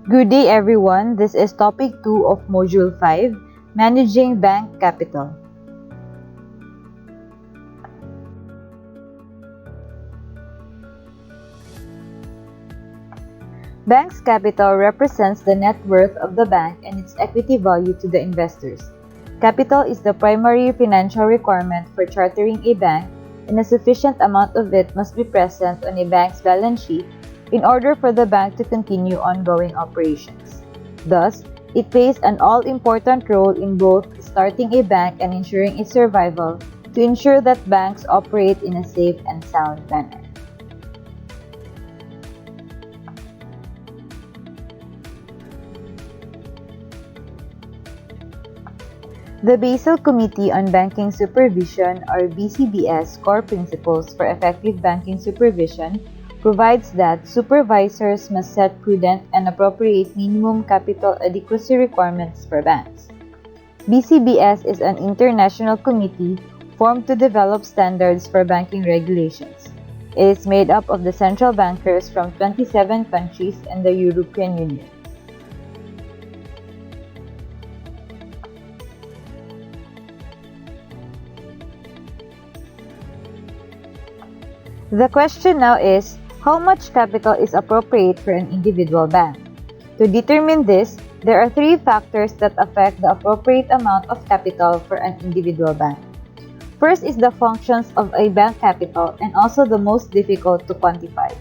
Good day everyone, this is topic 2 of module 5, Managing Bank Capital. Bank's capital represents the net worth of the bank and its equity value to the investors. Capital is the primary financial requirement for chartering a bank, and a sufficient amount of it must be present on a bank's balance sheet in order for the bank to continue ongoing operations. Thus, it plays an all-important role in both starting a bank and ensuring its survival to ensure that banks operate in a safe and sound manner. The Basel Committee on Banking Supervision, or BCBS, core principles for effective banking supervision provides that supervisors must set prudent and appropriate minimum capital adequacy requirements for banks. BCBS is an international committee formed to develop standards for banking regulations. It is made up of the central bankers from 27 countries and the European Union. The question now is, how much capital is appropriate for an individual bank? To determine this, there are three factors that affect the appropriate amount of capital for an individual bank. First is the functions of a bank capital, and also the most difficult to quantify.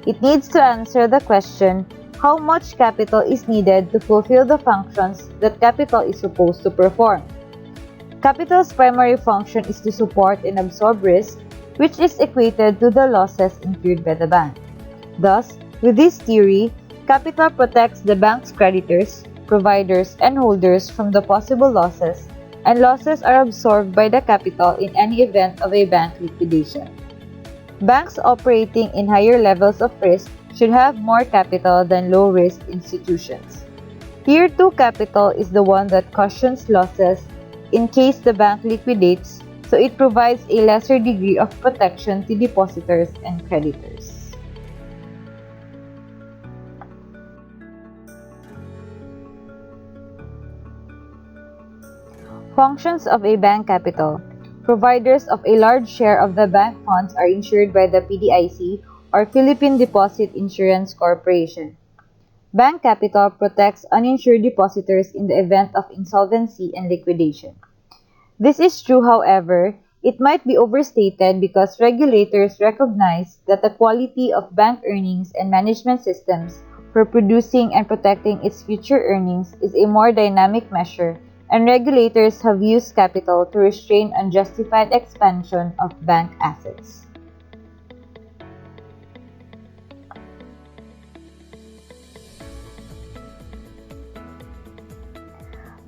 It needs to answer the question, how much capital is needed to fulfill the functions that capital is supposed to perform? Capital's primary function is to support and absorb risk, which is equated to the losses incurred by the bank. Thus, with this theory, capital protects the bank's creditors, providers, and holders from the possible losses, and losses are absorbed by the capital in any event of a bank liquidation. Banks operating in higher levels of risk should have more capital than low-risk institutions. Tier 2 capital is the one that cushions losses in case the bank liquidates, so it provides a lesser degree of protection to depositors and creditors. Functions of a bank capital. Providers of a large share of the bank funds are insured by the PDIC, or Philippine Deposit Insurance Corporation. Bank capital protects uninsured depositors in the event of insolvency and liquidation. This is true, however, it might be overstated because regulators recognize that the quality of bank earnings and management systems for producing and protecting its future earnings is a more dynamic measure, and regulators have used capital to restrain unjustified expansion of bank assets.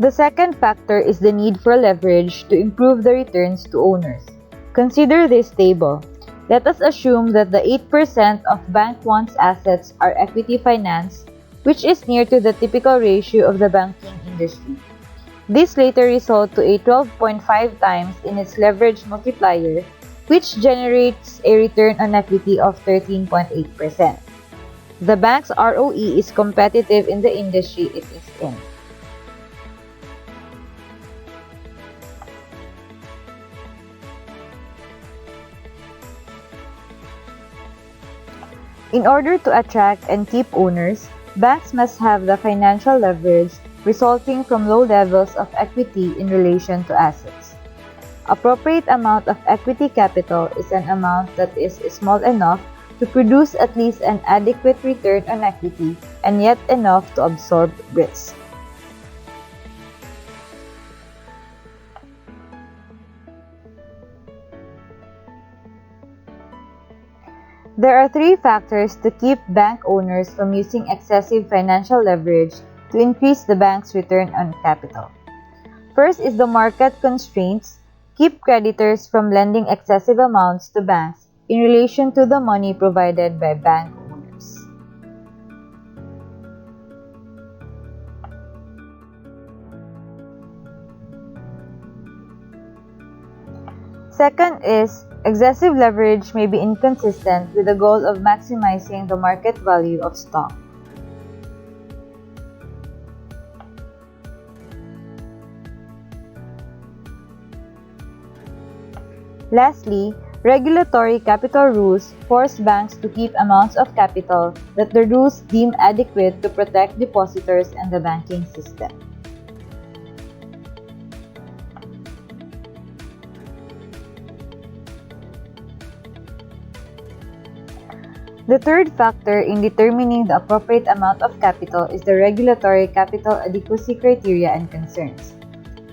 The second factor is the need for leverage to improve the returns to owners. Consider this table. Let us assume that the 8% of Bank 1's assets are equity financed, which is near to the typical ratio of the banking industry. This later results to a 12.5 times in its leverage multiplier, which generates a return on equity of 13.8%. The bank's ROE is competitive in the industry it is in. In order to attract and keep owners, banks must have the financial leverage resulting from low levels of equity in relation to assets. Appropriate amount of equity capital is an amount that is small enough to produce at least an adequate return on equity and yet enough to absorb risk. There are three factors to keep bank owners from using excessive financial leverage to increase the bank's return on capital. First is the market constraints keep creditors from lending excessive amounts to banks in relation to the money provided by bank owners. Second is excessive leverage may be inconsistent with the goal of maximizing the market value of stock. Lastly, regulatory capital rules force banks to keep amounts of capital that the rules deem adequate to protect depositors and the banking system. The third factor in determining the appropriate amount of capital is the regulatory capital adequacy criteria and concerns.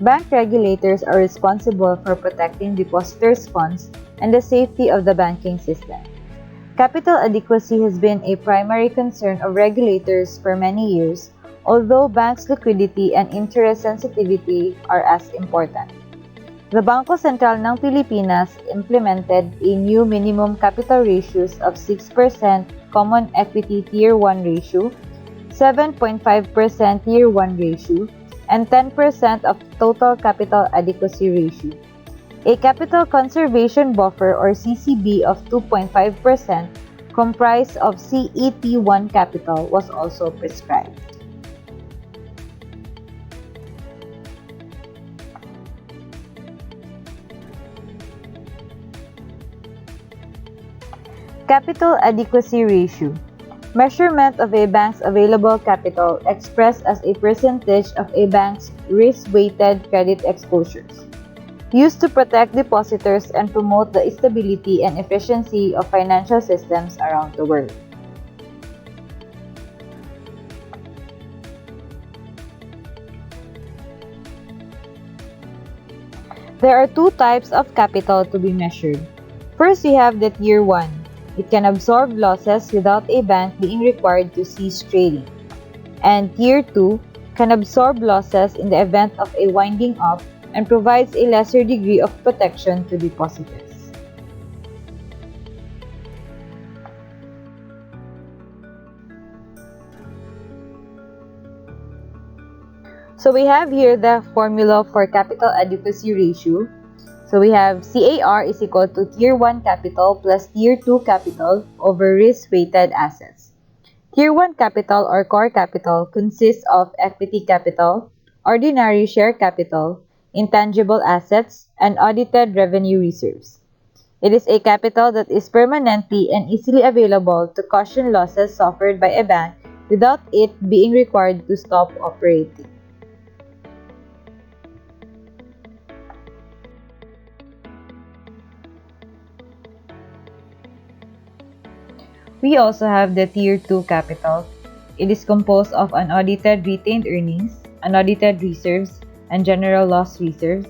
Bank regulators are responsible for protecting depositors' funds and the safety of the banking system. Capital adequacy has been a primary concern of regulators for many years, although banks' liquidity and interest sensitivity are as important. The Bangko Sentral ng Pilipinas implemented a new minimum capital ratios of 6% Common Equity Tier 1 ratio, 7.5% Tier 1 ratio, and 10% of Total Capital Adequacy ratio. A Capital Conservation Buffer or CCB of 2.5% comprised of CET1 capital was also prescribed. Capital Adequacy Ratio. Measurement of a bank's available capital expressed as a percentage of a bank's risk-weighted credit exposures. Used to protect depositors and promote the stability and efficiency of financial systems around the world. There are two types of capital to be measured. First, we have the Tier 1. It can absorb losses without a bank being required to cease trading. And Tier 2 can absorb losses in the event of a winding up and provides a lesser degree of protection to depositors. So we have here the formula for capital adequacy ratio. So we have CAR is equal to Tier 1 capital plus Tier 2 capital over risk-weighted assets. Tier 1 capital or core capital consists of equity capital, ordinary share capital, intangible assets, and audited revenue reserves. It is a capital that is permanently and easily available to cushion losses suffered by a bank without it being required to stop operating. We also have the Tier 2 capital. It is composed of unaudited retained earnings, unaudited reserves, and general loss reserves,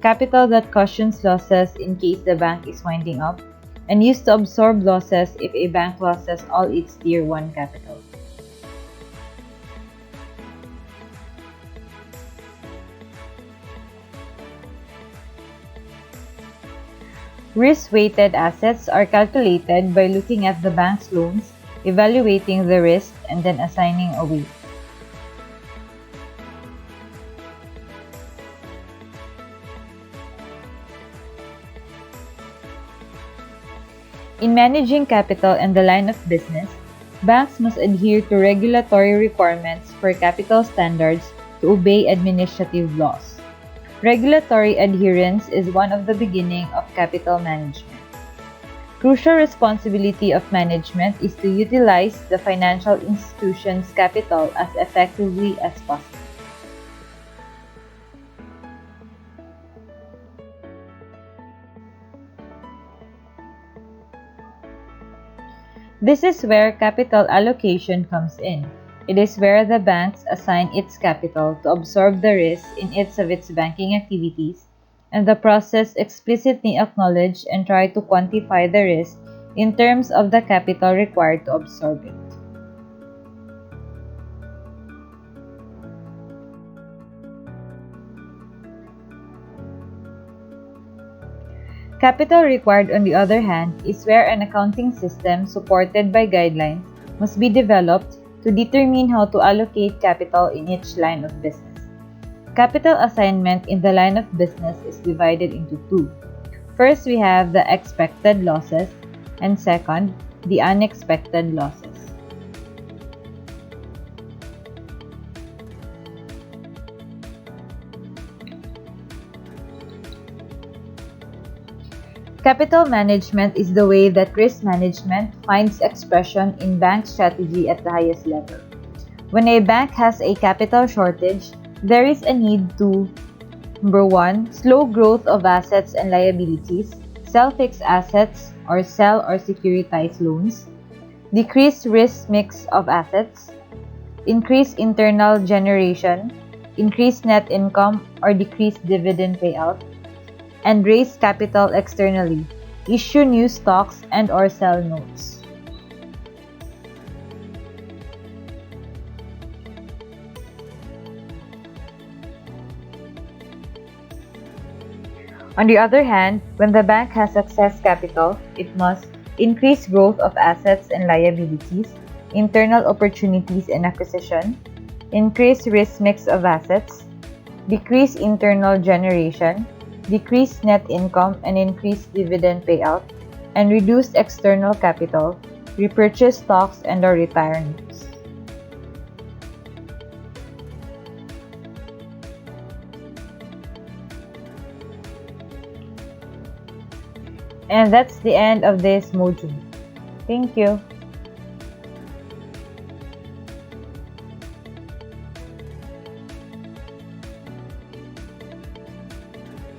capital that cushions losses in case the bank is winding up, and used to absorb losses if a bank loses all its Tier 1 capital. Risk-weighted assets are calculated by looking at the bank's loans, evaluating the risk, and then assigning a weight. In managing capital and the line of business, banks must adhere to regulatory requirements for capital standards to obey administrative laws. Regulatory adherence is one of the beginning of capital management. Crucial responsibility of management is to utilize the financial institution's capital as effectively as possible. This is where capital allocation comes in. It is where the banks assign its capital to absorb the risk in each of its banking activities, and the process explicitly acknowledge and try to quantify the risk in terms of the capital required to absorb it. Capital required, on the other hand, is where an accounting system supported by guidelines must be developed to determine how to allocate capital in each line of business. Capital assignment in the line of business is divided into two. First, we have the expected losses, and second, the unexpected losses. Capital management is the way that risk management finds expression in bank strategy at the highest level. When a bank has a capital shortage, there is a need to: number 1, slow growth of assets and liabilities, sell fixed assets or sell or securitize loans, decrease risk mix of assets, increase internal generation, increase net income or decrease dividend payout, and raise capital externally, issue new stocks and or sell notes. On the other hand, when the bank has excess capital, it must increase growth of assets and liabilities, internal opportunities and acquisition, increase risk mix of assets, decrease internal generation, decrease net income and increase dividend payout, and reduce external capital, repurchase stocks and or retire notes. And that's the end of this module. Thank you.